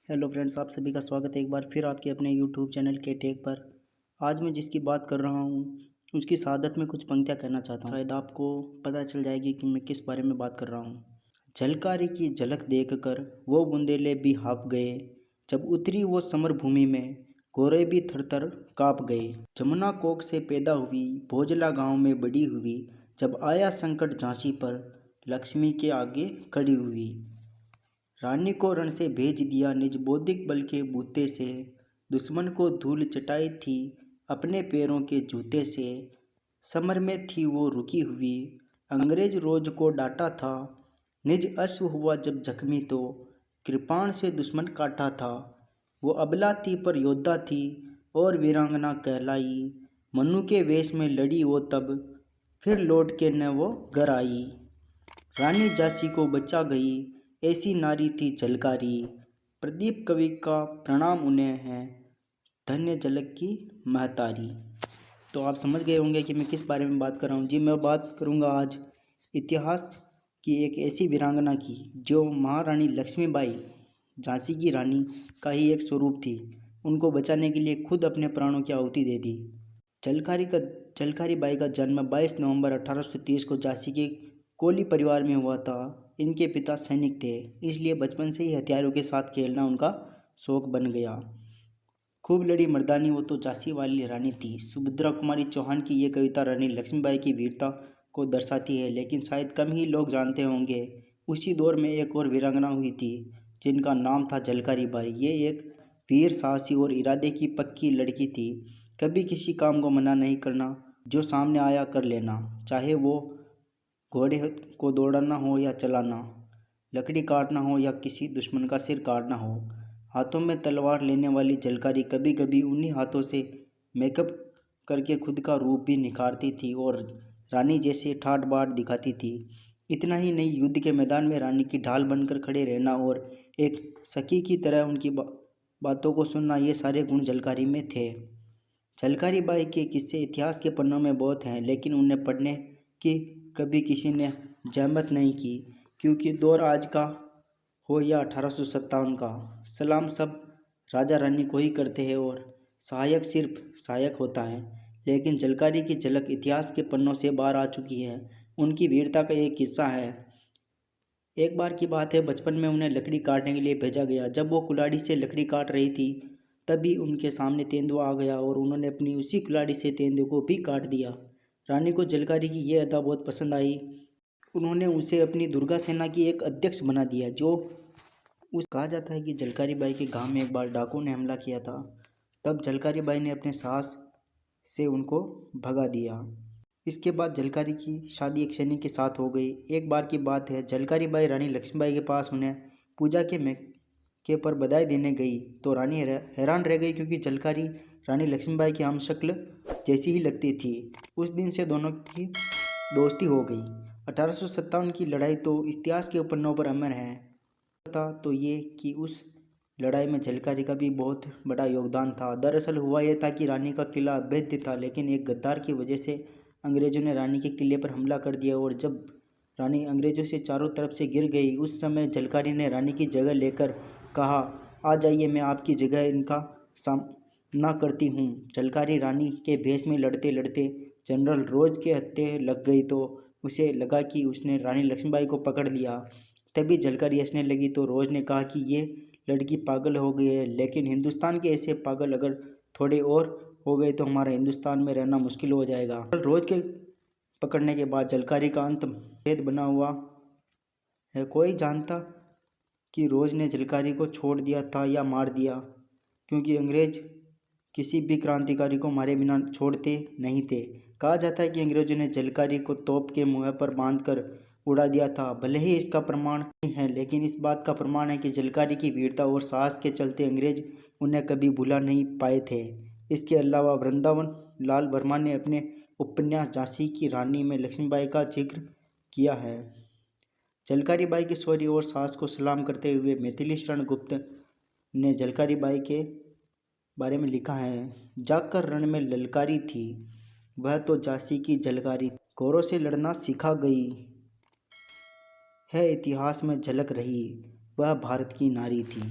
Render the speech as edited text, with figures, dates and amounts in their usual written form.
Hello friends, आप सभी का स्वागत है एक बार फिर आपके अपने यूट्यूब चैनल के टेक पर। आज मैं जिसकी बात कर रहा हूँ उसकी शहादत में कुछ पंक्तियाँ कहना चाहता हूँ। शायद आपको पता चल जाएगी कि मैं किस बारे में बात कर रहा हूँ। झलकारी की झलक देखकर वो बुंदेले भी हाँफ गए, जब उतरी वो समर भूमि में गोरे भी थरथर काँप गए। जमुना कोख से पैदा हुई, भोजला गाँव में बड़ी हुई, जब आया संकट झांसी पर लक्ष्मी के आगे खड़ी हुई। रानी को रण से भेज दिया निज बौद्धिक बल के बूते से, दुश्मन को धूल चटाई थी अपने पैरों के जूते से। समर में थी वो रुकी हुई, अंग्रेज रोज को डांटा था, निज अश्व हुआ जब जख्मी तो कृपाण से दुश्मन काटा था। वो अबला थी पर योद्धा थी और वीरांगना कहलाई, मनु के वेश में लड़ी वो तब, फिर लौट के न वो घर आई। रानी झांसी को बचा गई, ऐसी नारी थी झलकारी, प्रदीप कवि का प्रणाम उन्हें है, धन्य झलक की महतारी। तो आप समझ गए होंगे कि मैं किस बारे में बात कर रहा हूँ। जी, मैं बात करूँगा आज इतिहास की एक ऐसी वीरांगना की जो महारानी लक्ष्मीबाई, झांसी की रानी का ही एक स्वरूप थी। उनको बचाने के लिए खुद अपने प्राणों की आहुति दे दी। झलकारी बाई का जन्म 22 नवंबर 1830 को झांसी के कोली परिवार में हुआ था। इनके पिता सैनिक थे, इसलिए बचपन से ही हथियारों के साथ खेलना उनका शौक बन गया। खूब लड़ी मर्दानी वो तो झांसी वाली रानी थी। सुभद्रा कुमारी चौहान की ये कविता रानी लक्ष्मीबाई की वीरता को दर्शाती है, लेकिन शायद कम ही लोग जानते होंगे उसी दौर में एक और वीरांगना हुई थी जिनका नाम था झलकारी बाई। ये एक वीर, साहसी और इरादे की पक्की लड़की थी। कभी किसी काम को मना नहीं करना, जो सामने आया कर लेना, चाहे वो घोड़े को दौड़ाना हो या चलाना, लकड़ी काटना हो या किसी दुश्मन का सिर काटना हो। हाथों में तलवार लेने वाली झलकारी कभी कभी उन्हीं हाथों से मेकअप करके खुद का रूप भी निखारती थी और रानी जैसे ठाट बाट दिखाती थी। इतना ही नहीं, युद्ध के मैदान में रानी की ढाल बनकर खड़े रहना और एक सखी की तरह उनकी बातों को सुनना, ये सारे गुण झलकारी में थे। झलकारी बाई के किस्से इतिहास के पन्नों में बहुत हैं, लेकिन उन्हें पढ़ने की कभी किसी ने जहमत नहीं की, क्योंकि दौर आज का हो या 1857 का, सलाम सब राजा रानी को ही करते हैं और सहायक सिर्फ सहायक होता है। लेकिन झलकारी की झलक इतिहास के पन्नों से बाहर आ चुकी है। उनकी वीरता का एक किस्सा है। एक बार की बात है, बचपन में उन्हें लकड़ी काटने के लिए भेजा गया। जब वो कुल्हाड़ी से लकड़ी काट रही थी, तभी उनके सामने तेंदुआ आ गया और उन्होंने अपनी उसी कुल्हाड़ी से तेंदुए को भी काट दिया। रानी को झलकारी की ये अदा बहुत पसंद आई। उन्होंने उसे अपनी दुर्गा सेना की एक अध्यक्ष बना दिया। कहा जाता है कि झलकारी बाई के गांव में एक बार डाकुओं ने हमला किया था। तब झलकारी बाई ने अपने साहस से उनको भगा दिया। इसके बाद झलकारी की शादी एक सैनिक के साथ हो गई। एक बार की बात है, झलकारी बाई रानी लक्ष्मीबाई के पास उन्हें पूजा के पर बधाई देने गई तो रानी हैरान रह गई, क्योंकि झलकारी रानी लक्ष्मीबाई की हमशक्ल जैसी ही लगती थी। उस दिन से दोनों की दोस्ती हो गई। 1857 की लड़ाई तो इतिहास के पन्नों पर अमर है। था तो ये कि उस लड़ाई में झलकारी का भी बहुत बड़ा योगदान था। दरअसल हुआ यह था कि रानी का किला अभेद्य था, लेकिन एक गद्दार की वजह से अंग्रेजों ने रानी के किले पर हमला कर दिया और जब रानी अंग्रेजों से चारों तरफ से गिर गई, उस समय झलकारी ने रानी की जगह लेकर कहा, आ जाइए, मैं आपकी जगह इनका सामना करती हूँ। झलकारी रानी के भेष में लड़ते लड़ते जनरल रोज के हत्थे लग गई तो उसे लगा कि उसने रानी लक्ष्मीबाई को पकड़ लिया। तभी झलकारी हंसने लगी तो रोज ने कहा कि ये लड़की पागल हो गई है, लेकिन हिंदुस्तान के ऐसे पागल अगर थोड़े और हो गए तो हमारा हिंदुस्तान में रहना मुश्किल हो जाएगा। रोज के पकड़ने के बाद झलकारी का अंत भेद बना हुआ है। कोई जानता कि रोज ने झलकारी को छोड़ दिया था या मार दिया, क्योंकि अंग्रेज किसी भी क्रांतिकारी को मारे बिना छोड़ते नहीं थे। कहा जाता है कि अंग्रेजों ने झलकारी को तोप के मुँह पर बांधकर उड़ा दिया था। भले ही इसका प्रमाण नहीं है, लेकिन इस बात का प्रमाण है कि झलकारी की वीरता और साहस के चलते अंग्रेज उन्हें कभी भुला नहीं पाए थे। इसके अलावा वृंदावन लाल वर्मा ने अपने उपन्यास झांसी की रानी में लक्ष्मीबाई का जिक्र किया है। झलकारी बाई के शौर्य और साहस को सलाम करते हुए मैथिली शरण गुप्त ने झलकारी बाई के बारे में लिखा है, जाकर रण में ललकारी थी, वह तो झांसी की झलकारी, घोरों से लड़ना सिखा गई है, इतिहास में झलक रही, वह भारत की नारी थी।